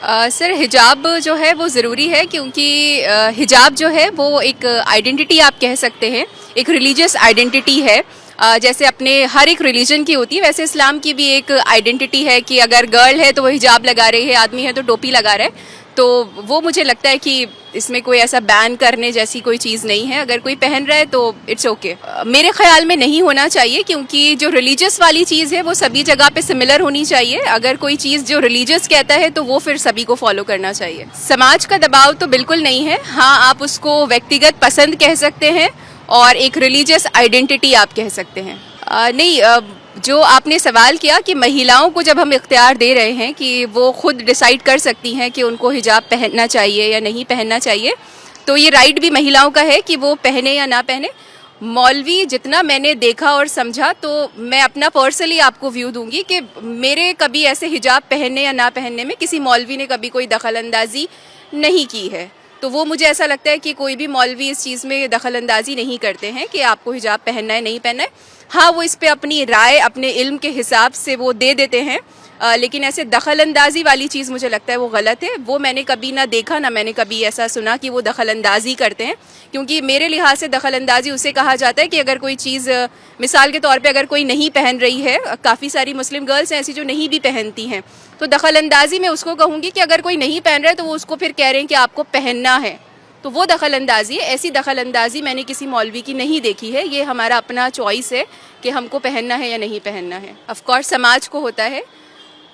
Sir हिजाब जो है वो ज़रूरी है क्योंकि हिजाब जो है वो एक आइडेंटिटी आप कह सकते हैं, एक रिलीजियस आइडेंटिटी है। जैसे अपने हर एक रिलीजन की होती है वैसे इस्लाम की भी एक आइडेंटिटी है कि अगर गर्ल है तो वो हिजाब लगा रही है, आदमी है तो टोपी लगा रहा है। तो वो मुझे लगता है कि इसमें कोई ऐसा बैन करने जैसी कोई चीज़ नहीं है। अगर कोई पहन रहा है तो इट्स ओके। मेरे ख्याल में नहीं होना चाहिए क्योंकि जो रिलीजियस वाली चीज़ है वो सभी जगह पे सिमिलर होनी चाहिए। अगर कोई चीज़ जो रिलीजियस कहता है तो वो फिर सभी को फॉलो करना चाहिए। समाज का दबाव तो बिल्कुल नहीं है। हाँ, आप उसको व्यक्तिगत पसंद कह सकते हैं और एक रिलीजियस आइडेंटिटी आप कह सकते हैं। नहीं, जो आपने सवाल किया कि महिलाओं को जब हम इख्तियार दे रहे हैं कि वो खुद डिसाइड कर सकती हैं कि उनको हिजाब पहनना चाहिए या नहीं पहनना चाहिए, तो ये राइट भी महिलाओं का है कि वो पहने या ना पहने। मौलवी जितना मैंने देखा और समझा, तो मैं अपना पर्सनली आपको व्यू दूंगी कि मेरे कभी ऐसे हिजाब पहनने या ना पहनने में किसी मौलवी ने कभी कोई दखल अंदाजी नहीं की है। तो वो मुझे ऐसा लगता है कि कोई भी मौलवी इस चीज़ में दखल अंदाजी नहीं करते हैं कि आपको हिजाब पहनना है नहीं पहनना है। हाँ, वो इस पे अपनी राय अपने इल्म के हिसाब से वो दे देते हैं, लेकिन ऐसे दखल अंदाजी वाली चीज़ मुझे लगता है वो गलत है। वो मैंने कभी ना देखा ना मैंने कभी ऐसा सुना कि वो दखल अंदाजी करते हैं। क्योंकि मेरे लिहाज से दखल अंदाजी उसे कहा जाता है कि अगर कोई चीज़, मिसाल के तौर पे अगर कोई नहीं पहन रही है, काफ़ी सारी मुस्लिम गर्ल्स हैं ऐसी जो नहीं भी पहनती हैं, तो दखल अंदाजी मैं उसको कहूँगी कि अगर कोई नहीं पहन रहा है तो वो उसको फिर कह रहे हैं कि आपको पहनना है, तो वो दखल अंदाजी है। ऐसी दखल अंदाजी मैंने किसी मौलवी की नहीं देखी है। ये हमारा अपना चॉइस है कि हमको पहनना है या नहीं पहनना है। ऑफ कोर्स समाज को होता है,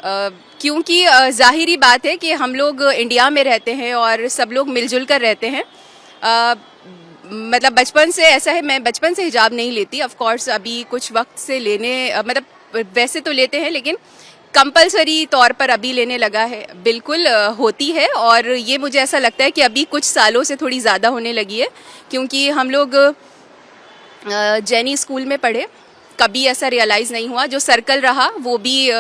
क्योंकि ज़ाहिरी बात है कि हम लोग इंडिया में रहते हैं और सब लोग मिलजुल कर रहते हैं। मतलब बचपन से ऐसा है, मैं बचपन से हिजाब नहीं लेती। ऑफ कोर्स अभी कुछ वक्त से लेने मतलब वैसे तो लेते हैं लेकिन कंपलसरी तौर पर अभी लेने लगा है। बिल्कुल होती है और ये मुझे ऐसा लगता है कि अभी कुछ सालों से थोड़ी ज़्यादा होने लगी है क्योंकि हम लोग जैनी स्कूल में पढ़े, कभी ऐसा रियलाइज़ नहीं हुआ। जो सर्कल रहा वो भी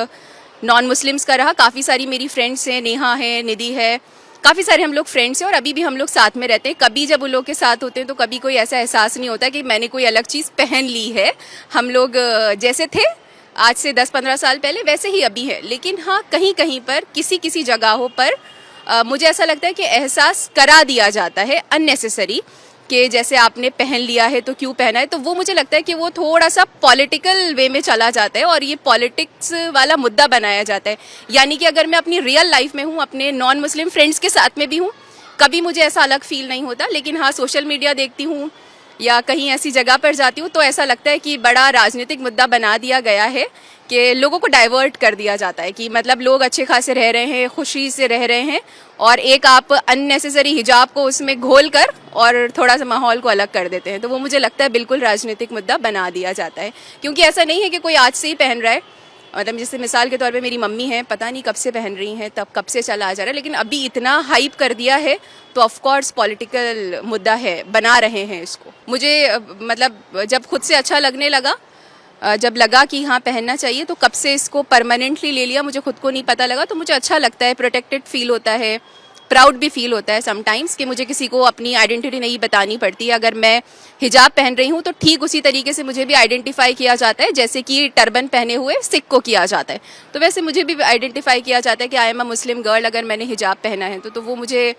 नॉन मुस्लिम्स का रहा। काफ़ी सारी मेरी फ्रेंड्स हैं, नेहा है, निधि है, काफ़ी सारे हम लोग फ्रेंड्स हैं और अभी भी हम लोग साथ में रहते हैं। कभी जब उन लोग के साथ होते हैं तो कभी कोई ऐसा एहसास नहीं होता कि मैंने कोई अलग चीज़ पहन ली है। हम लोग जैसे थे आज से 10-15 साल पहले वैसे ही अभी है। लेकिन हाँ, कहीं कहीं पर किसी किसी जगहों पर मुझे ऐसा लगता है कि एहसास करा दिया जाता है अननेसेसरी, कि जैसे आपने पहन लिया है तो क्यों पहना है। तो वो मुझे लगता है कि वो थोड़ा सा पॉलिटिकल वे में चला जाता है और ये पॉलिटिक्स वाला मुद्दा बनाया जाता है। यानी कि अगर मैं अपनी रियल लाइफ में हूँ, अपने नॉन मुस्लिम फ्रेंड्स के साथ में भी हूँ, कभी मुझे ऐसा अलग फील नहीं होता। लेकिन हाँ, सोशल मीडिया देखती हूँ या कहीं ऐसी जगह पर जाती हूँ तो ऐसा लगता है कि बड़ा राजनीतिक मुद्दा बना दिया गया है कि लोगों को डाइवर्ट कर दिया जाता है कि मतलब लोग अच्छे खासे रह रहे हैं, खुशी से रह रहे हैं और एक आप अननेसेसरी हिजाब को उसमें घोल कर और थोड़ा सा माहौल को अलग कर देते हैं। तो वो मुझे लगता है बिल्कुल राजनीतिक मुद्दा बना दिया जाता है क्योंकि ऐसा नहीं है कि कोई आज से ही पहन रहा है। मतलब जैसे मिसाल के तौर पे मेरी मम्मी हैं, पता नहीं कब से पहन रही हैं, तब कब से चला आ जा रहा है, लेकिन अभी इतना हाइप कर दिया है तो ऑफ कोर्स पॉलिटिकल मुद्दा है, बना रहे हैं इसको। मुझे मतलब जब खुद से अच्छा लगने लगा, जब लगा कि हाँ पहनना चाहिए, तो कब से इसको परमानेंटली ले लिया मुझे खुद को नहीं पता लगा। तो मुझे अच्छा लगता है, प्रोटेक्टेड फील होता है, प्राउड भी फील होता है समटाइम्स कि मुझे किसी को अपनी आइडेंटिटी नहीं बतानी पड़ती। अगर मैं हिजाब पहन रही हूँ तो ठीक उसी तरीके से मुझे भी आइडेंटिफाई किया जाता है जैसे कि टर्बन पहने हुए सिख को किया जाता है। तो वैसे मुझे भी आइडेंटिफाई किया जाता है कि I am a Muslim girl अगर मैंने हिजाब पहना है तो वो मुझे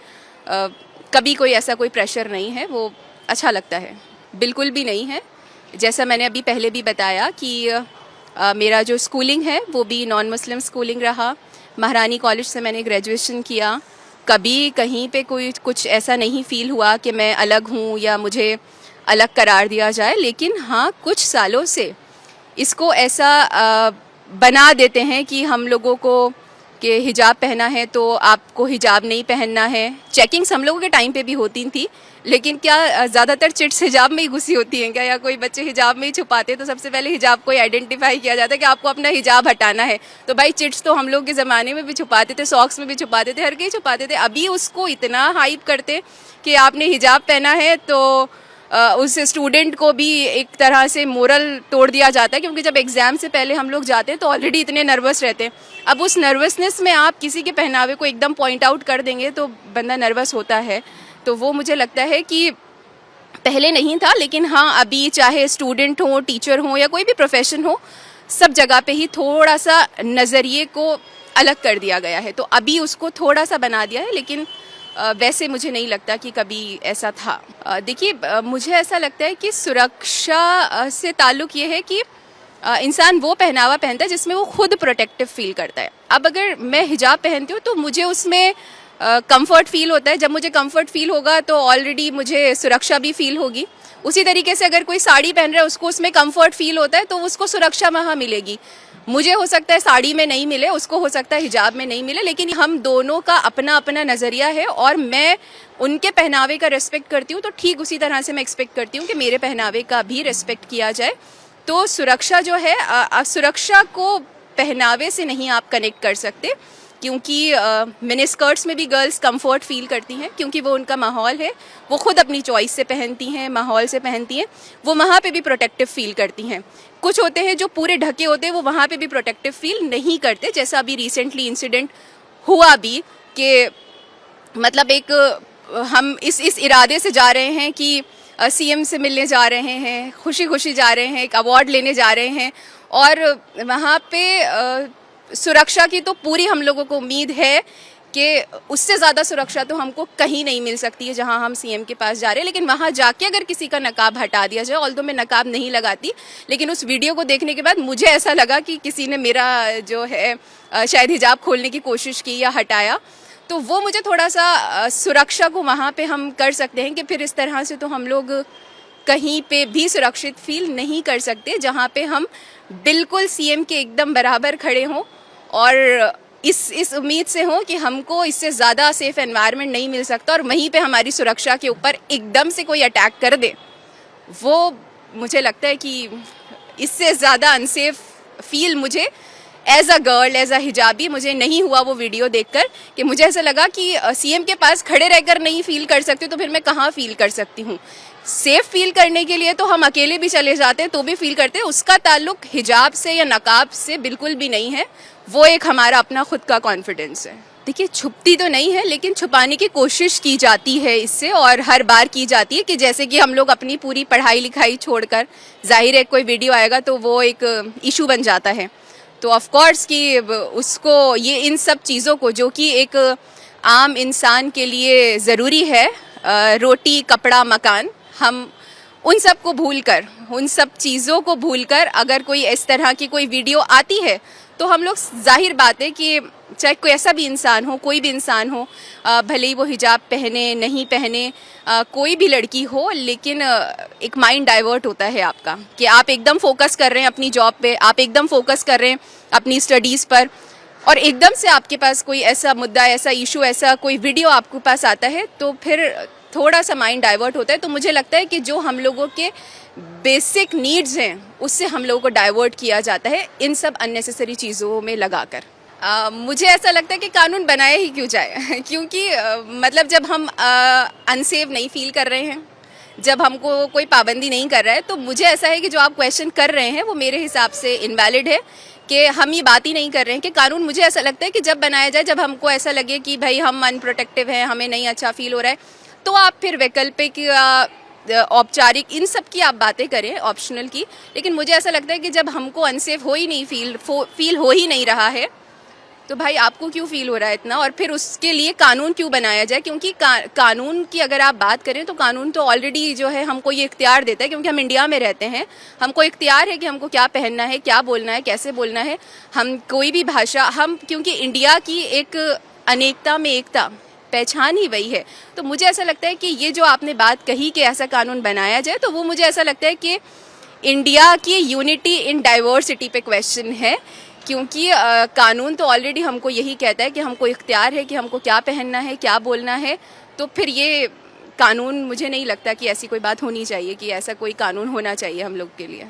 कभी कोई ऐसा कोई प्रेशर नहीं है, वो अच्छा लगता है, बिल्कुल भी नहीं है। जैसा मैंने अभी पहले भी बताया कि मेरा जो स्कूलिंग है वो भी नॉन मुस्लिम स्कूलिंग रहा। महारानी कॉलेज से मैंने ग्रेजुएशन किया। कभी कहीं पे कोई कुछ ऐसा नहीं फील हुआ कि मैं अलग हूँ या मुझे अलग करार दिया जाए। लेकिन हाँ, कुछ सालों से इसको ऐसा बना देते हैं कि हम लोगों को कि हिजाब पहना है तो आपको हिजाब नहीं पहनना है। चेकिंग्स हम लोगों के टाइम पे भी होती थी, लेकिन क्या ज़्यादातर चिट्स हिजाब में ही घुसी होती हैं क्या, या कोई बच्चे हिजाब में ही छुपाते? तो सबसे पहले हिजाब को आइडेंटिफाई किया जाता है कि आपको अपना हिजाब हटाना है। तो भाई चिट्स तो हम लोग के ज़माने में भी छुपाते थे, सॉक्स में भी छुपाते थे, हर कहीं छुपाते थे। अभी उसको इतना हाइप करते कि आपने हिजाब पहना है तो उस स्टूडेंट को भी एक तरह से मोरल तोड़ दिया जाता है, क्योंकि जब एग्ज़ाम से पहले हम लोग जाते हैं तो ऑलरेडी इतने नर्वस रहते हैं। अब उस नर्वसनेस में आप किसी के पहनावे को एकदम पॉइंट आउट कर देंगे तो बंदा नर्वस होता है। तो वो मुझे लगता है कि पहले नहीं था, लेकिन हाँ अभी चाहे स्टूडेंट हो, टीचर हो या कोई भी प्रोफेशन हो, सब जगह पे ही थोड़ा सा नज़रिए को अलग कर दिया गया है, तो अभी उसको थोड़ा सा बना दिया है, लेकिन वैसे मुझे नहीं लगता कि कभी ऐसा था। देखिए, मुझे ऐसा लगता है कि सुरक्षा से ताल्लुक़ ये है कि इंसान वो पहनावा पहनता है जिसमें वो खुद प्रोटेक्टिव फील करता है। अब अगर मैं हिजाब पहनती हूँ तो मुझे उसमें कंफर्ट फील होता है। जब मुझे कंफर्ट फील होगा तो ऑलरेडी मुझे सुरक्षा भी फील होगी। उसी तरीके से अगर कोई साड़ी पहन रहा है, उसको उसमें कंफर्ट फील होता है, तो उसको सुरक्षा वहाँ मिलेगी। मुझे हो सकता है साड़ी में नहीं मिले, उसको हो सकता है हिजाब में नहीं मिले, लेकिन हम दोनों का अपना अपना नज़रिया है और मैं उनके पहनावे का रिस्पेक्ट करती हूँ, तो ठीक उसी तरह से मैं एक्सपेक्ट करती हूँ कि मेरे पहनावे का भी रिस्पेक्ट किया जाए। तो सुरक्षा जो है, सुरक्षा को पहनावे से नहीं आप कनेक्ट कर सकते, क्योंकि मिनी स्कर्ट्स में भी गर्ल्स कंफर्ट फील करती हैं, क्योंकि वो उनका माहौल है, वो खुद अपनी चॉइस से पहनती हैं, माहौल से पहनती हैं, वो वहाँ पे भी प्रोटेक्टिव फील करती हैं। कुछ होते हैं जो पूरे ढके होते हैं, वो वहाँ पे भी प्रोटेक्टिव फील नहीं करते, जैसा अभी रिसेंटली इंसिडेंट हुआ भी कि मतलब एक हम इस इरादे से जा रहे हैं कि सीएम से मिलने जा रहे हैं, खुशी खुशी जा रहे हैं, एक अवार्ड लेने जा रहे हैं, और वहाँ पे सुरक्षा की तो पूरी हम लोगों को उम्मीद है कि उससे ज़्यादा सुरक्षा तो हमको कहीं नहीं मिल सकती है जहाँ हम सीएम के पास जा रहे हैं। लेकिन वहाँ जाके अगर किसी का नकाब हटा दिया जाए, ऑल्दो मैं नकाब नहीं लगाती, लेकिन उस वीडियो को देखने के बाद मुझे ऐसा लगा कि किसी ने मेरा जो है शायद हिजाब खोलने की कोशिश की या हटाया, तो वो मुझे थोड़ा सा सुरक्षा को वहाँ पे हम कर सकते हैं कि फिर इस तरह से तो हम लोग कहीं पे भी सुरक्षित फील नहीं कर सकते, जहाँ पे हम बिल्कुल सीएम के एकदम बराबर खड़े हों और इस उम्मीद से हों कि हमको इससे ज़्यादा सेफ़ एनवायरनमेंट नहीं मिल सकता, और वहीं पे हमारी सुरक्षा के ऊपर एकदम से कोई अटैक कर दे। वो मुझे लगता है कि इससे ज़्यादा अनसेफ फील मुझे as a girl, as a hijabi मुझे नहीं हुआ वो वीडियो देखकर, कि मुझे ऐसा लगा कि सीएम के पास खड़े रहकर नहीं फील कर सकती तो फिर मैं कहाँ फील कर सकती हूँ। सेफ फील करने के लिए तो हम अकेले भी चले जाते हैं तो भी फील करते हैं, उसका ताल्लुक हिजाब से या नकाब से बिल्कुल भी नहीं है, वो एक हमारा अपना खुद का कॉन्फिडेंस है। देखिए, छुपती तो नहीं है, लेकिन छुपाने की कोशिश की जाती है इससे, और हर बार की जाती है कि जैसे कि हम लोग अपनी पूरी पढ़ाई लिखाई छोड़कर, जाहिर है कोई वीडियो आएगा तो वो एक इशू बन जाता है, तो ऑफ कोर्स कि उसको ये इन सब चीज़ों को जो कि एक आम इंसान के लिए ज़रूरी है, रोटी कपड़ा मकान, हम उन सब को भूलकर, उन सब चीज़ों को भूलकर अगर कोई इस तरह की कोई वीडियो आती है तो हम लोग, जाहिर बात है कि चाहे कोई ऐसा भी इंसान हो, कोई भी इंसान हो, भले ही वो हिजाब पहने नहीं पहने, कोई भी लड़की हो, लेकिन एक माइंड डाइवर्ट होता है आपका कि आप एकदम फोकस कर रहे हैं अपनी जॉब पे, आप एकदम फोकस कर रहे हैं अपनी स्टडीज़ पर, और एकदम से आपके पास कोई ऐसा मुद्दा, ऐसा इशू, ऐसा कोई वीडियो आपके पास आता है तो फिर थोड़ा सा माइंड डाइवर्ट होता है। तो मुझे लगता है कि जो हम लोगों के बेसिक नीड्स हैं उससे हम लोगों को डाइवर्ट किया जाता है इन सब अननेसेसरी चीज़ों में लगाकर। मुझे ऐसा लगता है कि कानून बनाया ही क्यों जाए क्योंकि मतलब जब हम अनसेफ नहीं फील कर रहे हैं, जब हमको कोई पाबंदी नहीं कर रहा है, तो मुझे ऐसा है कि जो आप क्वेश्चन कर रहे हैं वो मेरे हिसाब से इनवैलिड है, कि हम ये बात ही नहीं कर रहे हैं कि कानून। मुझे ऐसा लगता है कि जब बनाया जाए, जब हमको ऐसा लगे कि भाई हम अनप्रोटेक्टिव हैं, हमें नहीं अच्छा फील हो रहा है, तो आप फिर वैकल्पिक औपचारिक इन सब की आप बातें करें, ऑप्शनल की। लेकिन मुझे ऐसा लगता है कि जब हमको अनसेफ हो ही नहीं फील हो ही नहीं रहा है, तो भाई आपको क्यों फील हो रहा है इतना, और फिर उसके लिए कानून क्यों बनाया जाए? क्योंकि कानून की अगर आप बात करें तो कानून तो ऑलरेडी जो है हमको ये इख्तियार देता है, क्योंकि हम इंडिया में रहते हैं, हमको इख्तियार है कि हमको क्या पहनना है, क्या बोलना है, कैसे बोलना है, हम कोई भी भाषा, हम क्योंकि इंडिया की एक अनेकता में एकता, पहचान ही वही है। तो मुझे ऐसा लगता है कि ये जो आपने बात कही कि ऐसा कानून बनाया जाए, तो वो मुझे ऐसा लगता है कि इंडिया की यूनिटी इन डाइवर्सिटी पे क्वेश्चन है, क्योंकि कानून तो ऑलरेडी हमको यही कहता है कि हमको इख्तियार है कि हमको क्या पहनना है, क्या बोलना है। तो फिर ये कानून, मुझे नहीं लगता कि ऐसी कोई बात होनी चाहिए कि ऐसा कोई कानून होना चाहिए हम लोग के लिए।